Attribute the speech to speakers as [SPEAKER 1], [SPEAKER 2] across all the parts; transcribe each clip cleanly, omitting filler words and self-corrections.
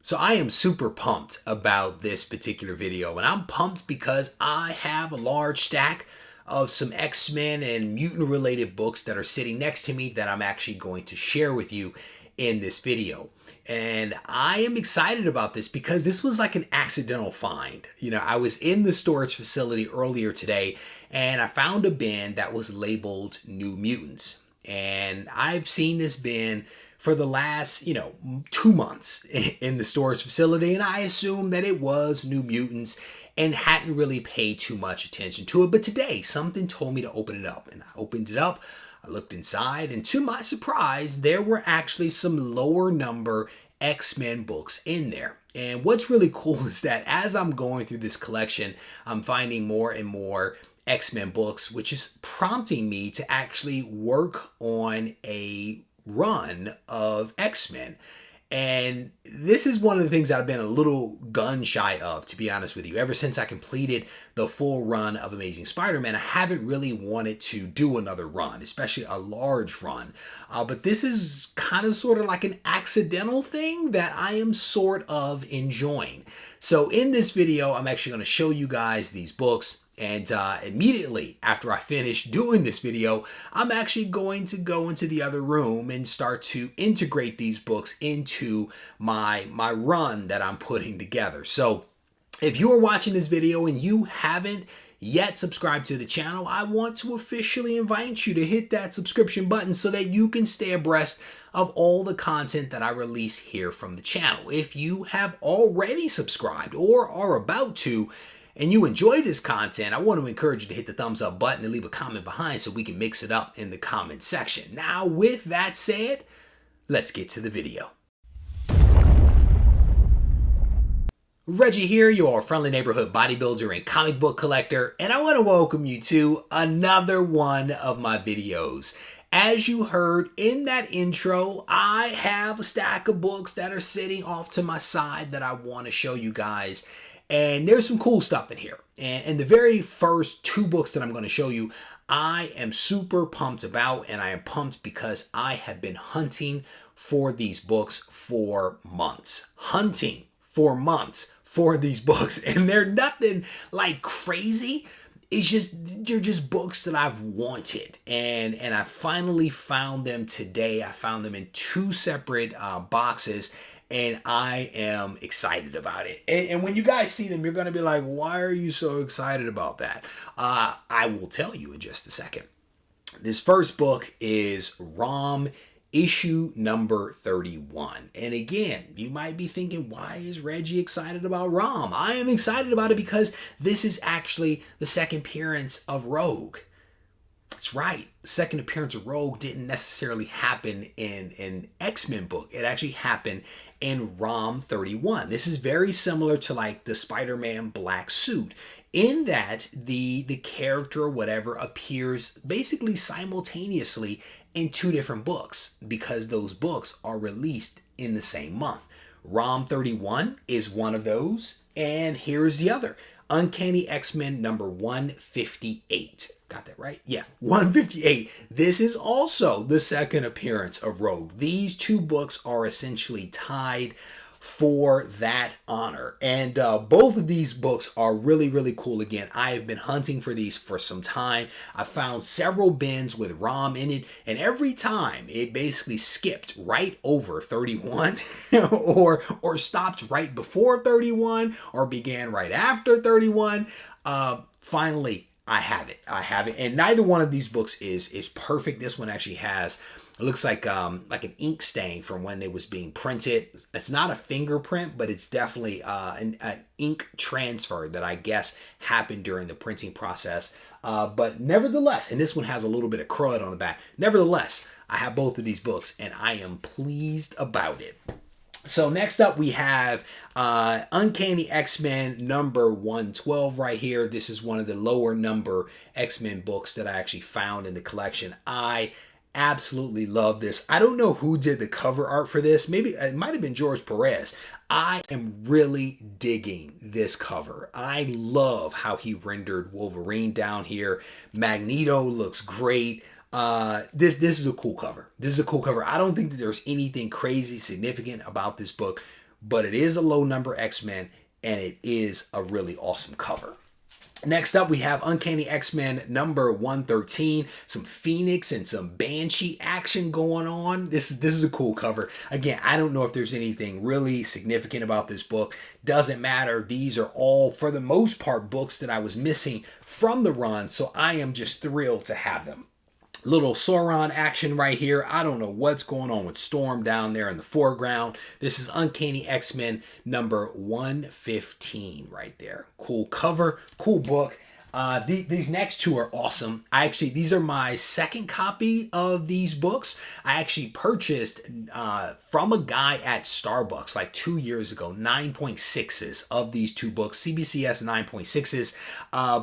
[SPEAKER 1] So I am super pumped about this particular video, and I'm pumped because I have a large stack of some X-Men and mutant related books that are sitting next to me that I'm actually going to share with you in this video. And I am excited about this because this was like an accidental find. You know, I was in the storage facility earlier today and I found a bin that was labeled New Mutants. And I've seen this bin for the last, 2 months in the storage facility, and I assumed that it was New Mutants and hadn't really paid too much attention to it. But today, something told me to open it up, and I opened it up. I looked inside, and to my surprise, there were actually some lower number X-Men books in there. And what's really cool is that as I'm going through this collection, I'm finding more and more X-Men books, which is prompting me to actually work on a run of X-Men. And this is one of the things that I've been a little gun shy of, to be honest with you. Ever since I completed the full run of Amazing Spider-Man, I haven't really wanted to do another run, especially a large run. But this is kind of sort of like an accidental thing that I am sort of enjoying. So in this video, I'm actually going to show you guys these books. And immediately after I finish doing this video, I'm actually going to go into the other room and start to integrate these books into my run that I'm putting together. So if you are watching this video and you haven't yet subscribed to the channel, I want to officially invite you to hit that subscription button so that you can stay abreast of all the content that I release here from the channel. If you have already subscribed or are about to, and you enjoy this content, I want to encourage you to hit the thumbs up button and leave a comment behind so we can mix it up in the comment section. Now, with that said, let's get to the video. Reggie here, your friendly neighborhood bodybuilder and comic book collector, and I want to welcome you to another one of my videos. As you heard in that intro, I have a stack of books that are sitting off to my side that I want to show you guys. And there's some cool stuff in here. And the very first 2 books that I'm going to show you, I am super pumped about, and I am pumped because I have been hunting for these books for months. Hunting for months for these books. And they're nothing like crazy. It's just, they're just books that I've wanted. And I finally found them today. I found them in 2 separate boxes. And I am excited about it. And when you guys see them, you're going to be like, why are you so excited about that? I will tell you in just a second. This first book is ROM issue number 31. And again, you might be thinking, why is Reggie excited about ROM? I am excited about it because this is actually the second appearance of Rogue. That's right. The second appearance of Rogue didn't necessarily happen in an X-Men book. It actually happened in ROM 31. This is very similar to like the Spider-Man black suit in that the character or whatever appears basically simultaneously in 2 different books because those books are released in the same month. ROM 31 is one of those, and here's the other. Uncanny X-Men number 158. Got that right? Yeah, 158. This is also the second appearance of Rogue. These 2 books are essentially tied for that honor. And both of these books are really, really cool. Again, I have been hunting for these for some time. I found several bins with ROM in it, and every time it basically skipped right over 31 or stopped right before 31 or began right after 31. Finally, I have it. And neither one of these books is perfect. This one actually has, it looks like an ink stain from when it was being printed. It's not a fingerprint, but it's definitely an ink transfer that I guess happened during the printing process. But nevertheless, and this one has a little bit of crud on the back. Nevertheless, I have both of these books and I am pleased about it. So next up we have Uncanny X-Men number 112 right here. This is one of the lower number X-Men books that I actually found in the collection. I absolutely love this. I don't know who did the cover art for this. Maybe it might have been George Perez. I am really digging this cover. I love how he rendered Wolverine down here. Magneto looks great. This is a cool cover. This is a cool cover. I don't think that there's anything crazy significant about this book, but it is a low number X-Men, and it is a really awesome cover. Next up, we have Uncanny X-Men number 113. Some Phoenix and some Banshee action going on. This is a cool cover. Again, I don't know if there's anything really significant about this book. Doesn't matter. These are all, for the most part, books that I was missing from the run, so I am just thrilled to have them. Little Sauron action right here. I don't know what's going on with Storm down there in the foreground. This is Uncanny X-Men number 115 right there. Cool cover, cool book. These next two are awesome. These are my second copy of these books. I actually purchased from a guy at Starbucks like 2 years ago, 9.6s of these two books, CBCS 9.6s.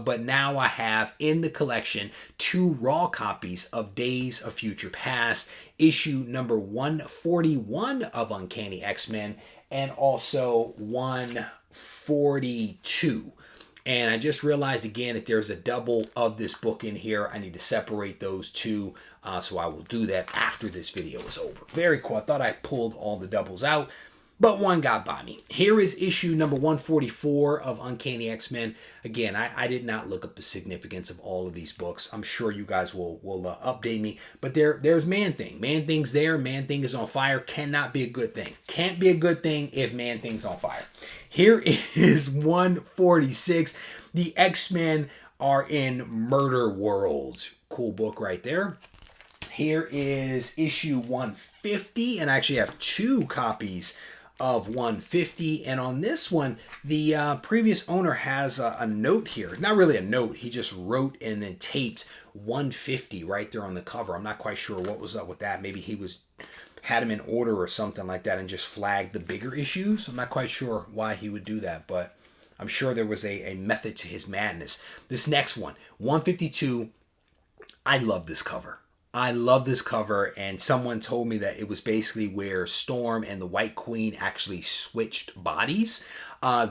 [SPEAKER 1] But now I have in the collection 2 raw copies of Days of Future Past, issue number 141 of Uncanny X-Men, and also 142. And I just realized again that there's a double of this book in here. I need to separate those two, so I will do that after this video is over. Very cool. I thought I pulled all the doubles out, but one got by me. Here is issue number 144 of Uncanny X-Men. Again, I did not look up the significance of all of these books. I'm sure you guys will update me. But there's Man-Thing. Man-Thing's there. Man-Thing is on fire. Cannot be a good thing. Can't be a good thing if Man-Thing's on fire. Here is 146. The X-Men are in Murder World. Cool book right there. Here is issue 150, and I actually have 2 copies of 150. And on this one, the previous owner has a note here. Not really a note. He just wrote and then taped 150 right there on the cover. I'm not quite sure what was up with that. Maybe he had them in order or something like that and just flagged the bigger issues. I'm not quite sure why he would do that, but I'm sure there was a method to his madness. This next one, 152, I love this cover. I love this cover, and someone told me that it was basically where Storm and the White Queen actually switched bodies.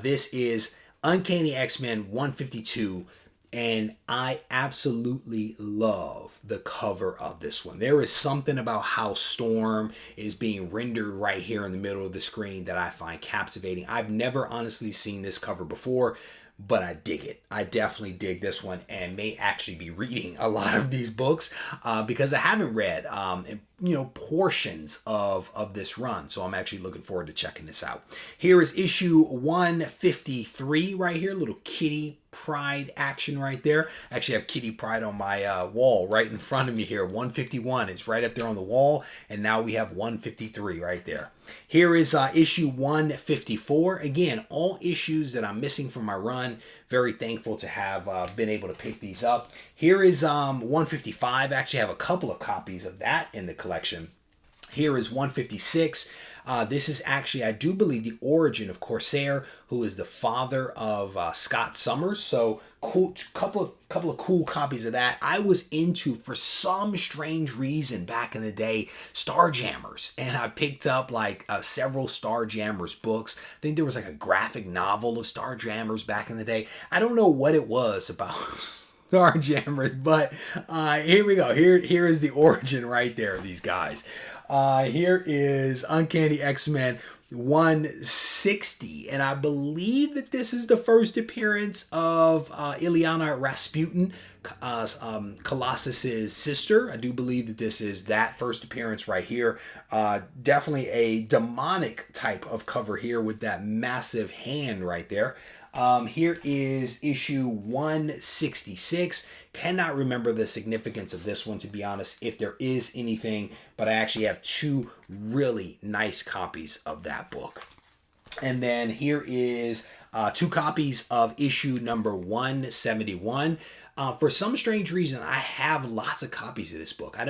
[SPEAKER 1] This is Uncanny X-Men 152, and I absolutely love the cover of this one. There is something about how Storm is being rendered right here in the middle of the screen that I find captivating. I've never honestly seen this cover before, but I dig it. I definitely dig this one, and may actually be reading a lot of these books because I haven't read portions of this run. So I'm actually looking forward to checking this out. Here is issue 153 right here. Little Kitty Pryde action right there. I actually have Kitty Pryde on my wall right in front of me here. 151 is right up there on the wall, and now we have 153 right there. Here is issue 154. Again, all issues that I'm missing from my run. Very thankful to have been able to pick these up. Here is 155. I actually have a couple of copies of that in the collection. Here is 156. This is actually, I do believe, the origin of Corsair, who is the father of Scott Summers. So cool, couple of cool copies of that. I was into, for some strange reason back in the day, Starjammers, and I picked up like several Starjammers books. I think there was like a graphic novel of Starjammers back in the day. I don't know what it was about Starjammers, but here we go. Here is the origin right there of these guys. Here is Uncanny X-Men 160, and I believe that this is the first appearance of Illyana Rasputin, Colossus's sister. I do believe that this is that first appearance right here. Definitely a demonic type of cover here with that massive hand right there. Here is issue 166. Cannot remember the significance of this one, to be honest, if there is anything, but I actually have 2 really nice copies of that book. And then here is 2 copies of issue number 171. For some strange reason, I have lots of copies of this book. I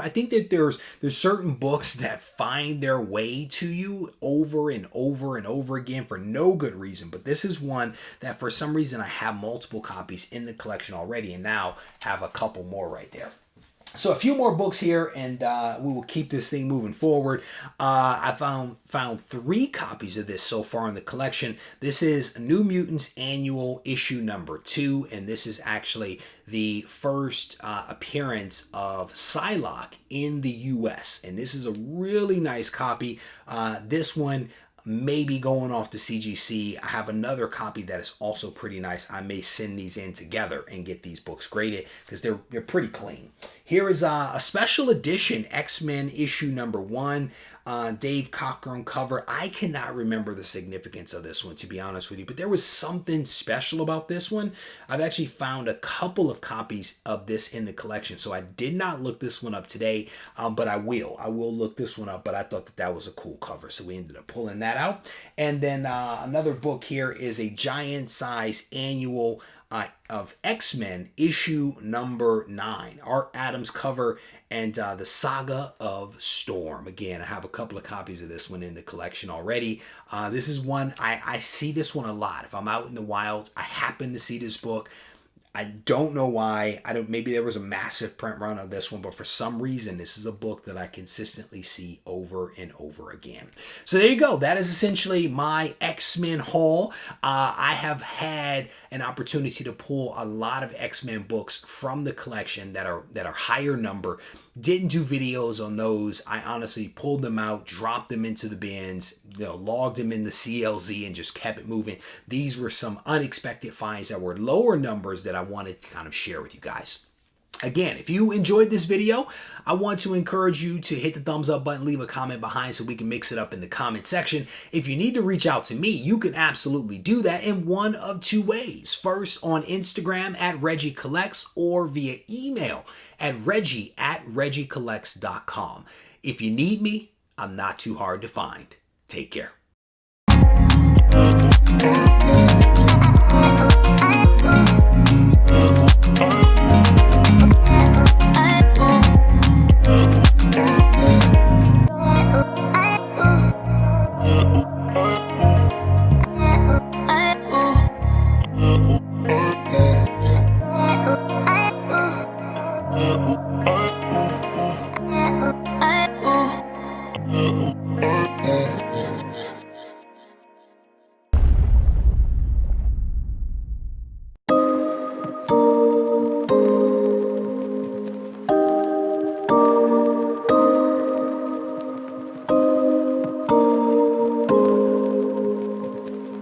[SPEAKER 1] think that there's certain books that find their way to you over and over and over again for no good reason. But this is one that for some reason I have multiple copies in the collection already, and now have a couple more right there. So a few more books here, and we will keep this thing moving forward. I found 3 copies of this so far in the collection. This is New Mutants Annual issue number 2, and this is actually the first appearance of Psylocke in the U.S. And this is a really nice copy. This one maybe going off to CGC. I have another copy that is also pretty nice. I may send these in together and get these books graded because they're pretty clean. Here is a special edition X-Men issue number 1. Dave Cockrum cover. I cannot remember the significance of this one, to be honest with you, but there was something special about this one. I've actually found a couple of copies of this in the collection, so I did not look this one up today, but I will look this one up. But I thought that was a cool cover, so we ended up pulling that out. And then another book here is a giant size annual of X-Men issue number 9. Art Adams cover, and the Saga of Storm. Again, I have a couple of copies of this one in the collection already. This is one, I see this one a lot. If I'm out in the wild, I happen to see this book. I don't know why. Maybe there was a massive print run of this one, but for some reason, this is a book that I consistently see over and over again. So there you go. That is essentially my X-Men haul. I have had an opportunity to pull a lot of X-Men books from the collection that are higher number. Didn't do videos on those. I honestly pulled them out, dropped them into the bins, logged them in the CLZ, and just kept it moving. These were some unexpected finds that were lower numbers that I wanted to kind of share with you guys. Again, if you enjoyed this video, I want to encourage you to hit the thumbs up button, leave a comment behind so we can mix it up in the comment section. If you need to reach out to me, you can absolutely do that in one of 2 ways. First, on Instagram at Regie Collects, or via email at reggie@regiecollects.com. If you need me, I'm not too hard to find. Take care.
[SPEAKER 2] Ooh.